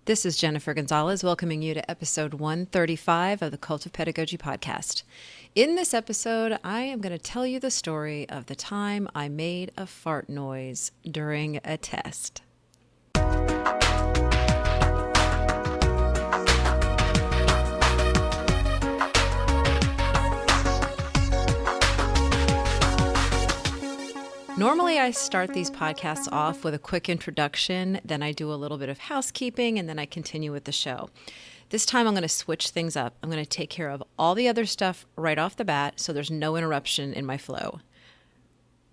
This is Jennifer Gonzalez welcoming you to episode 135 of the Cult of Pedagogy podcast. In this episode, I am going to tell you the story of the time I made a fart noise during a test. Normally, I start these podcasts off with a quick introduction, then I do a little bit of housekeeping, and then I continue with the show. This time, I'm going to switch things up. I'm going to take care of all the other stuff right off the bat so there's no interruption in my flow.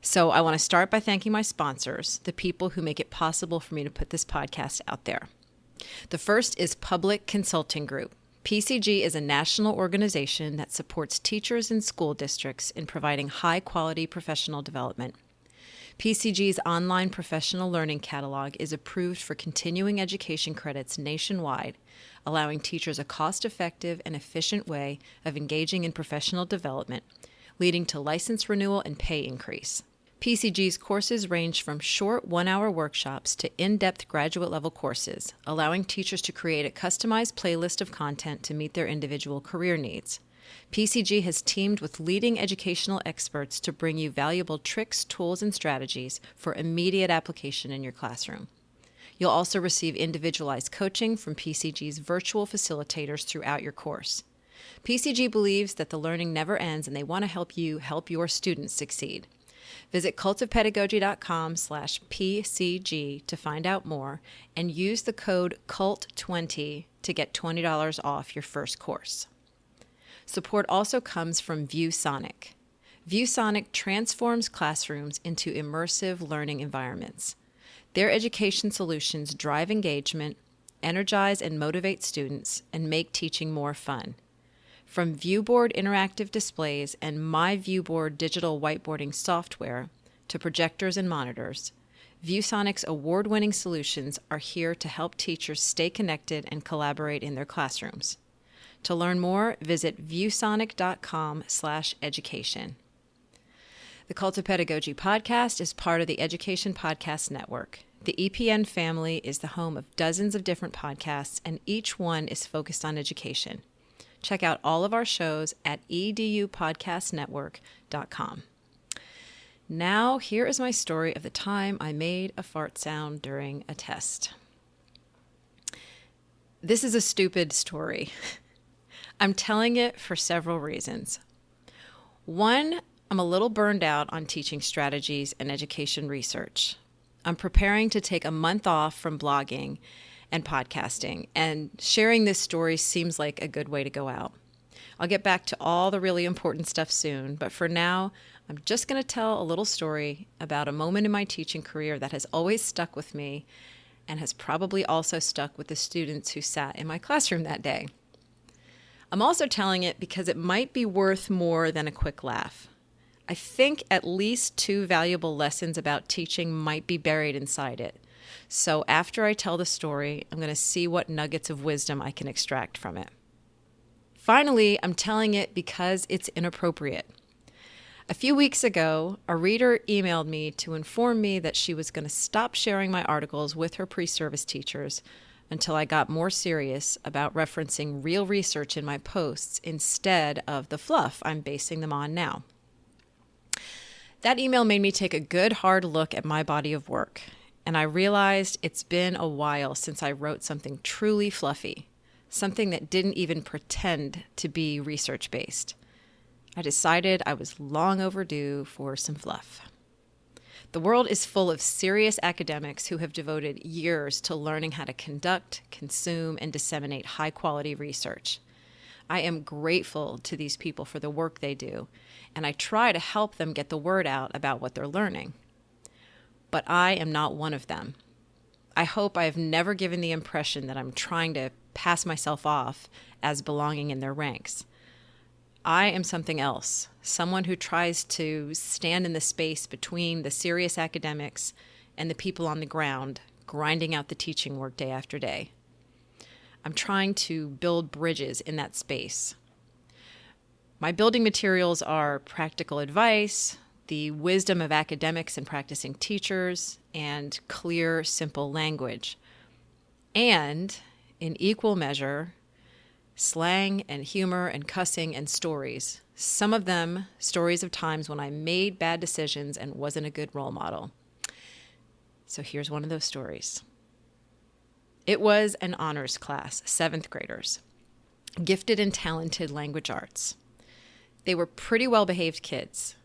So I want to start by thanking my sponsors, the people who make it possible for me to put this podcast out there. The first is Public Consulting Group. PCG is a national organization that supports teachers and school districts in providing high-quality professional development. PCG's online professional learning catalog is approved for continuing education credits nationwide, allowing teachers a cost-effective and efficient way of engaging in professional development, leading to license renewal and pay increase. PCG's courses range from short one-hour workshops to in-depth graduate-level courses, allowing teachers to create a customized playlist of content to meet their individual career needs. PCG has teamed with leading educational experts to bring you valuable tricks, tools, and strategies for immediate application in your classroom. You'll also receive individualized coaching from PCG's virtual facilitators throughout your course. PCG believes that the learning never ends, and they want to help you help your students succeed. Visit cultofpedagogy.com/PCG to find out more and use the code CULT20 to get $20 off your first course. Support also comes from ViewSonic. ViewSonic transforms classrooms into immersive learning environments. Their education solutions drive engagement, energize and motivate students, and make teaching more fun. From Viewboard interactive displays and MyViewboard digital whiteboarding software to projectors and monitors, ViewSonic's award-winning solutions are here to help teachers stay connected and collaborate in their classrooms. To learn more, visit viewsonic.com/education. The Cult of Pedagogy podcast is part of the Education Podcast Network. The EPN family is the home of dozens of different podcasts, and each one is focused on education. Check out all of our shows at edupodcastnetwork.com. Now, here is my story of the time I made a fart sound during a test. This is a stupid story. I'm telling it for several reasons. One, I'm a little burned out on teaching strategies and education research. I'm preparing to take a month off from blogging and podcasting, and sharing this story seems like a good way to go out. I'll get back to all the really important stuff soon, but for now, I'm just going to tell a little story about a moment in my teaching career that has always stuck with me and has probably also stuck with the students who sat in my classroom that day. I'm also telling it because it might be worth more than a quick laugh. I think at least 2 valuable lessons about teaching might be buried inside it. So after I tell the story, I'm going to see what nuggets of wisdom I can extract from it. Finally, I'm telling it because it's inappropriate. A few weeks ago, a reader emailed me to inform me that she was going to stop sharing my articles with her pre-service teachers until I got more serious about referencing real research in my posts instead of the fluff I'm basing them on now. That email made me take a good hard look at my body of work, and I realized it's been a while since I wrote something truly fluffy, something that didn't even pretend to be research-based. I decided I was long overdue for some fluff. The world is full of serious academics who have devoted years to learning how to conduct, consume, and disseminate high-quality research. I am grateful to these people for the work they do, and I try to help them get the word out about what they're learning. But I am not one of them. I hope I have never given the impression that I'm trying to pass myself off as belonging in their ranks. I am something else, someone who tries to stand in the space between the serious academics and the people on the ground, grinding out the teaching work day after day. I'm trying to build bridges in that space. My building materials are practical advice, the wisdom of academics and practicing teachers, and clear, simple language. And in equal measure, slang and humor and cussing and stories. Some of them stories of times when I made bad decisions and wasn't a good role model. So here's one of those stories. It was an honors class, 7th graders, gifted and talented language arts. They were pretty well-behaved kids.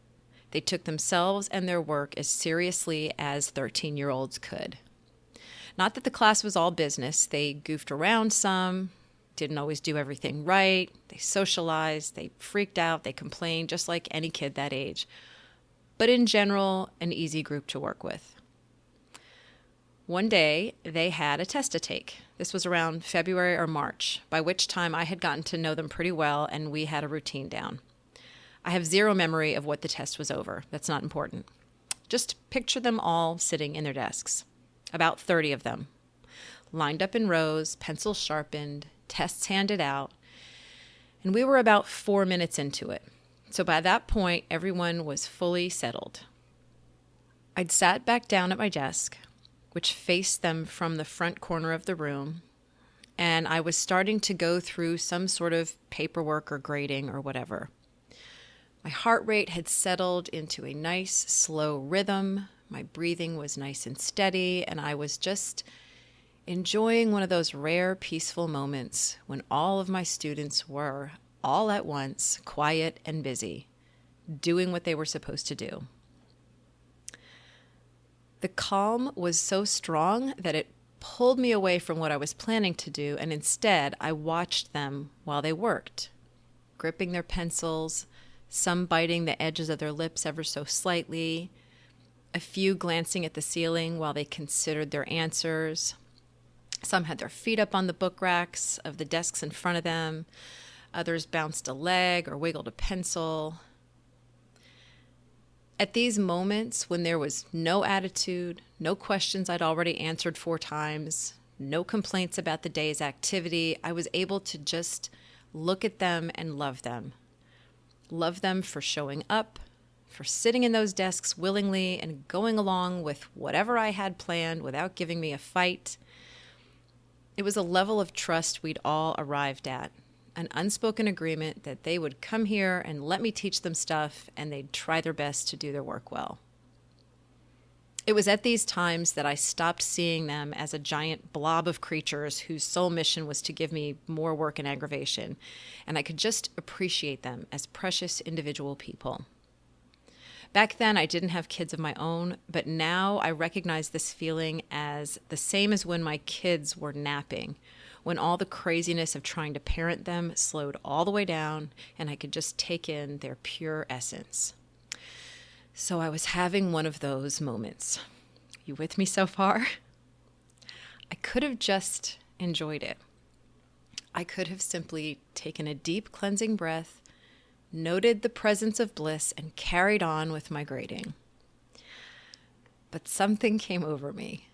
They took themselves and their work as seriously as 13-year-olds could. Not that the class was all business. They goofed around some, didn't always do everything right. They socialized, they freaked out, they complained, just like any kid that age. But in general, an easy group to work with. One day, they had a test to take. This was around February or March, by which time I had gotten to know them pretty well and we had a routine down. I have zero memory of what the test was over. That's not important. Just picture them all sitting in their desks. About 30 of them. Lined up in rows, pencils sharpened, tests handed out. And we were about 4 minutes into it. So by that point, everyone was fully settled. I'd sat back down at my desk, which faced them from the front corner of the room, and I was starting to go through some sort of paperwork or grading or whatever. My heart rate had settled into a nice, slow rhythm. My breathing was nice and steady, and I was just enjoying one of those rare, peaceful moments when all of my students were, all at once, quiet and busy, doing what they were supposed to do. The calm was so strong that it pulled me away from what I was planning to do, and instead I watched them while they worked, gripping their pencils, some biting the edges of their lips ever so slightly, a few glancing at the ceiling while they considered their answers. Some had their feet up on the book racks of the desks in front of them. Others bounced a leg or wiggled a pencil. At these moments, when there was no attitude, no questions I'd already answered 4 times, no complaints about the day's activity, I was able to just look at them and love them. Love them for showing up, for sitting in those desks willingly and going along with whatever I had planned without giving me a fight. It was a level of trust we'd all arrived at, an unspoken agreement that they would come here and let me teach them stuff and they'd try their best to do their work well. It was at these times that I stopped seeing them as a giant blob of creatures whose sole mission was to give me more work and aggravation, and I could just appreciate them as precious individual people. Back then, I didn't have kids of my own, but now I recognize this feeling as the same as when my kids were napping, when all the craziness of trying to parent them slowed all the way down and I could just take in their pure essence. So I was having one of those moments. You with me so far? I could have just enjoyed it. I could have simply taken a deep cleansing breath, noted the presence of bliss, and carried on with my grading. But something came over me.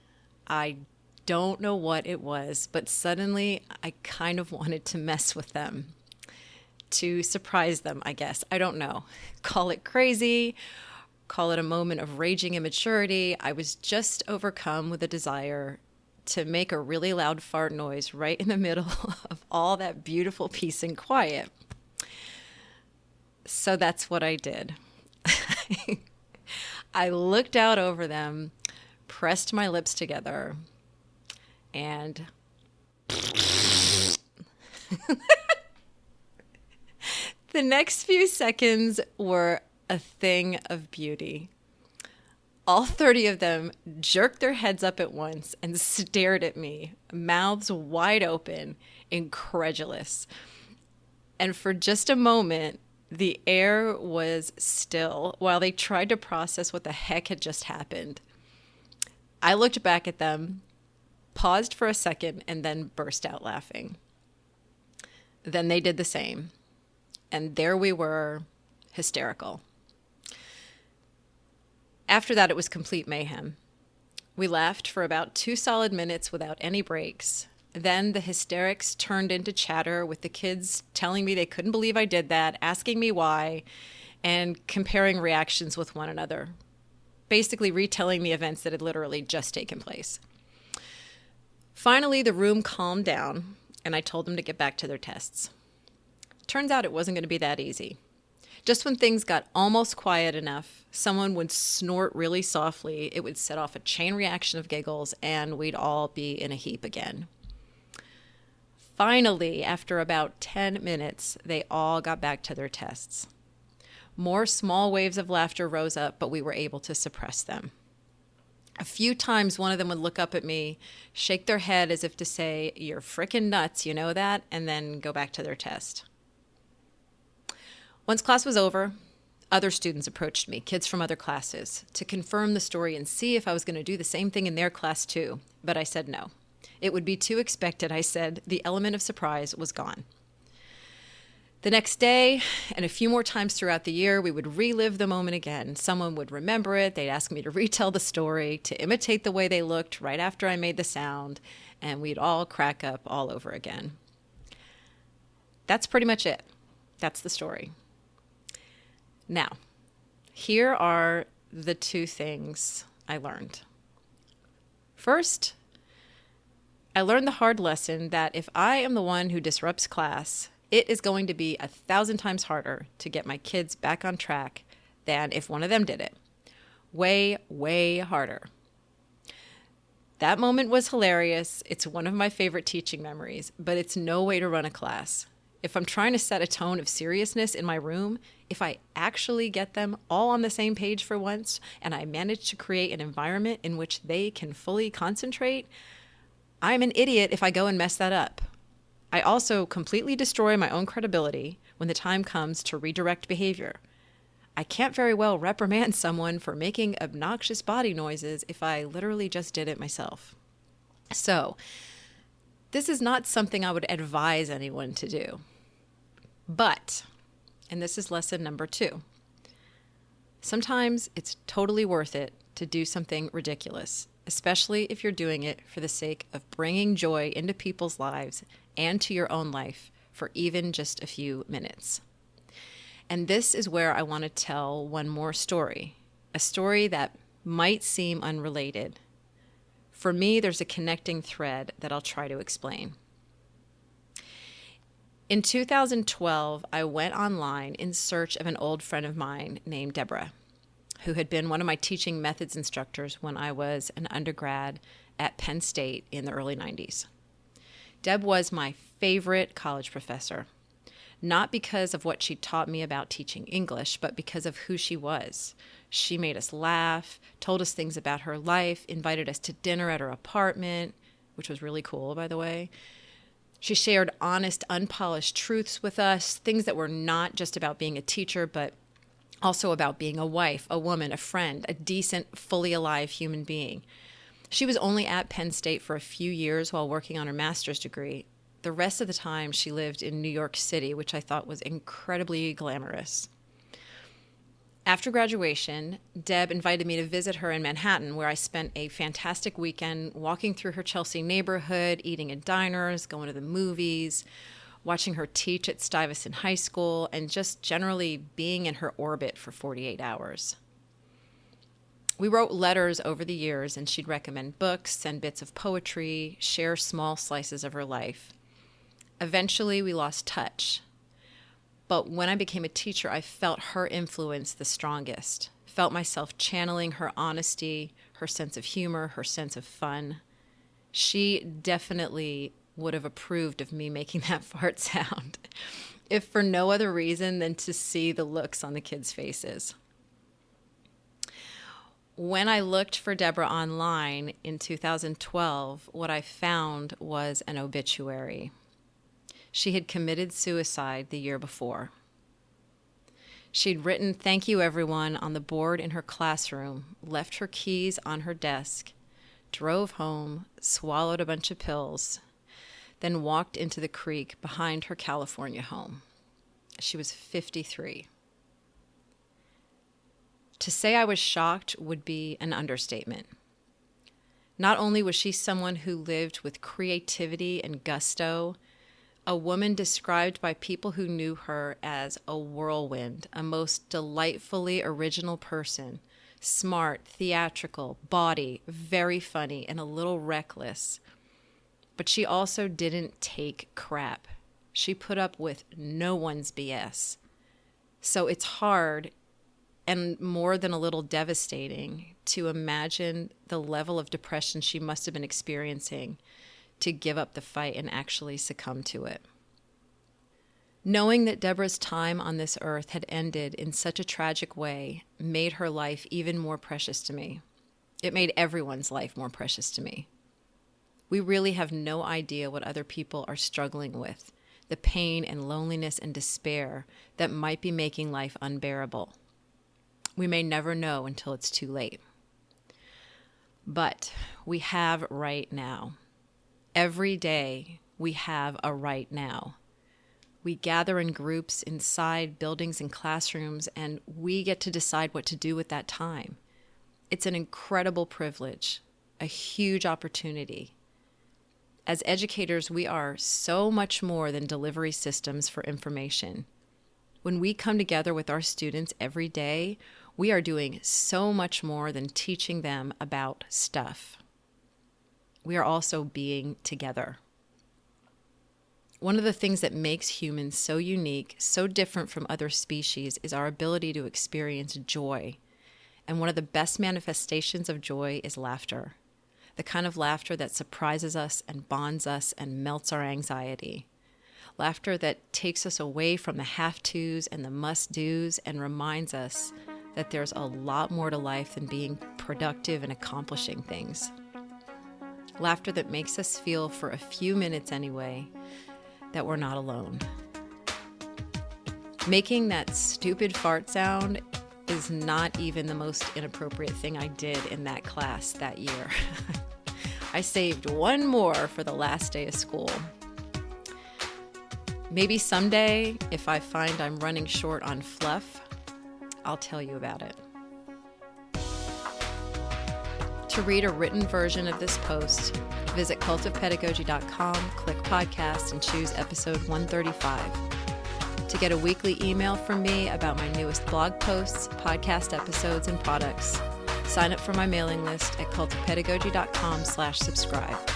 I don't know what it was, but suddenly I kind of wanted to mess with them, to surprise them, I guess. I don't know. Call it crazy, call it a moment of raging immaturity. I was just overcome with a desire to make a really loud fart noise right in the middle of all that beautiful peace and quiet. So that's what I did. I looked out over them, pressed my lips together, and the next few seconds were a thing of beauty. All 30 of them jerked their heads up at once and stared at me, mouths wide open, incredulous. And for just a moment, the air was still while they tried to process what the heck had just happened. I looked back at them, paused for a second, and then burst out laughing. Then they did the same. And there we were, hysterical. After that, it was complete mayhem. We laughed for about 2 solid minutes without any breaks. Then the hysterics turned into chatter with the kids telling me they couldn't believe I did that, asking me why, and comparing reactions with one another. Basically retelling the events that had literally just taken place. Finally, the room calmed down, and I told them to get back to their tests. Turns out it wasn't going to be that easy. Just when things got almost quiet enough, someone would snort really softly, it would set off a chain reaction of giggles, and we'd all be in a heap again. Finally, after about 10 minutes, they all got back to their tests. More small waves of laughter rose up, but we were able to suppress them. A few times, one of them would look up at me, shake their head as if to say, "You're frickin' nuts, you know that?" and then go back to their test. Once class was over, other students approached me, kids from other classes, to confirm the story and see if I was going to do the same thing in their class too. But I said no. It would be too expected, I said. The element of surprise was gone. The next day, and a few more times throughout the year, we would relive the moment again. Someone would remember it. They'd ask me to retell the story, to imitate the way they looked right after I made the sound, and we'd all crack up all over again. That's pretty much it. That's the story. Now, here are the two things I learned. First, I learned the hard lesson that if I am the one who disrupts class, it is going to be 1,000 times harder to get my kids back on track than if one of them did it. Way, way harder. That moment was hilarious. It's one of my favorite teaching memories, but it's no way to run a class. If I'm trying to set a tone of seriousness in my room, if I actually get them all on the same page for once, and I manage to create an environment in which they can fully concentrate, I'm an idiot if I go and mess that up. I also completely destroy my own credibility when the time comes to redirect behavior. I can't very well reprimand someone for making obnoxious body noises if I literally just did it myself. So, this is not something I would advise anyone to do. But, and this is lesson number 2, sometimes it's totally worth it to do something ridiculous, especially if you're doing it for the sake of bringing joy into people's lives and to your own life for even just a few minutes. And this is where I want to tell one more story, a story that might seem unrelated. For me, there's a connecting thread that I'll try to explain. In 2012, I went online in search of an old friend of mine named Deborah, who had been one of my teaching methods instructors when I was an undergrad at Penn State in the early 90s. Deb was my favorite college professor, not because of what she taught me about teaching English, but because of who she was. She made us laugh, told us things about her life, invited us to dinner at her apartment, which was really cool, by the way. She shared honest, unpolished truths with us, things that were not just about being a teacher, but also about being a wife, a woman, a friend, a decent, fully alive human being. She was only at Penn State for a few years while working on her master's degree. The rest of the time, she lived in New York City, which I thought was incredibly glamorous. After graduation, Deb invited me to visit her in Manhattan, where I spent a fantastic weekend walking through her Chelsea neighborhood, eating in diners, going to the movies, watching her teach at Stuyvesant High School, and just generally being in her orbit for 48 hours. We wrote letters over the years, and she'd recommend books, send bits of poetry, share small slices of her life. Eventually, we lost touch. But when I became a teacher, I felt her influence the strongest. Felt myself channeling her honesty, her sense of humor, her sense of fun. She definitely would have approved of me making that fart sound, if for no other reason than to see the looks on the kids' faces. When I looked for Deborah online in 2012, what I found was an obituary. She had committed suicide the year before. She'd written "Thank you, everyone" on the board in her classroom, left her keys on her desk, drove home, swallowed a bunch of pills, then walked into the creek behind her California home. She was 53. To say I was shocked would be an understatement. Not only was she someone who lived with creativity and gusto, a woman described by people who knew her as a whirlwind, a most delightfully original person, smart, theatrical, bawdy, very funny, and a little reckless. But she also didn't take crap. She put up with no one's BS. So it's hard and more than a little devastating to imagine the level of depression she must have been experiencing to give up the fight and actually succumb to it. Knowing that Deborah's time on this earth had ended in such a tragic way made her life even more precious to me. It made everyone's life more precious to me. We really have no idea what other people are struggling with, the pain and loneliness and despair that might be making life unbearable. We may never know until it's too late. But we have right now. Every day we have a right now. We gather in groups inside buildings and classrooms, and we get to decide what to do with that time. It's an incredible privilege, a huge opportunity. As educators, we are so much more than delivery systems for information. When we come together with our students every day, we are doing so much more than teaching them about stuff. We are also being together. One of the things that makes humans so unique, so different from other species, is our ability to experience joy. And one of the best manifestations of joy is laughter. The kind of laughter that surprises us and bonds us and melts our anxiety. Laughter that takes us away from the have-tos and the must-dos and reminds us that there's a lot more to life than being productive and accomplishing things. Laughter that makes us feel, for a few minutes anyway, that we're not alone. Making that stupid fart sound is not even the most inappropriate thing I did in that class that year. I saved one more for the last day of school. Maybe someday, if I find I'm running short on fluff, I'll tell you about it. To read a written version of this post, visit cultofpedagogy.com, click podcast, and choose episode 135. To get a weekly email from me about my newest blog posts, podcast episodes, and products, sign up for my mailing list at cultofpedagogy.com/subscribe.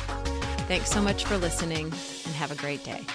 Thanks so much for listening, and have a great day.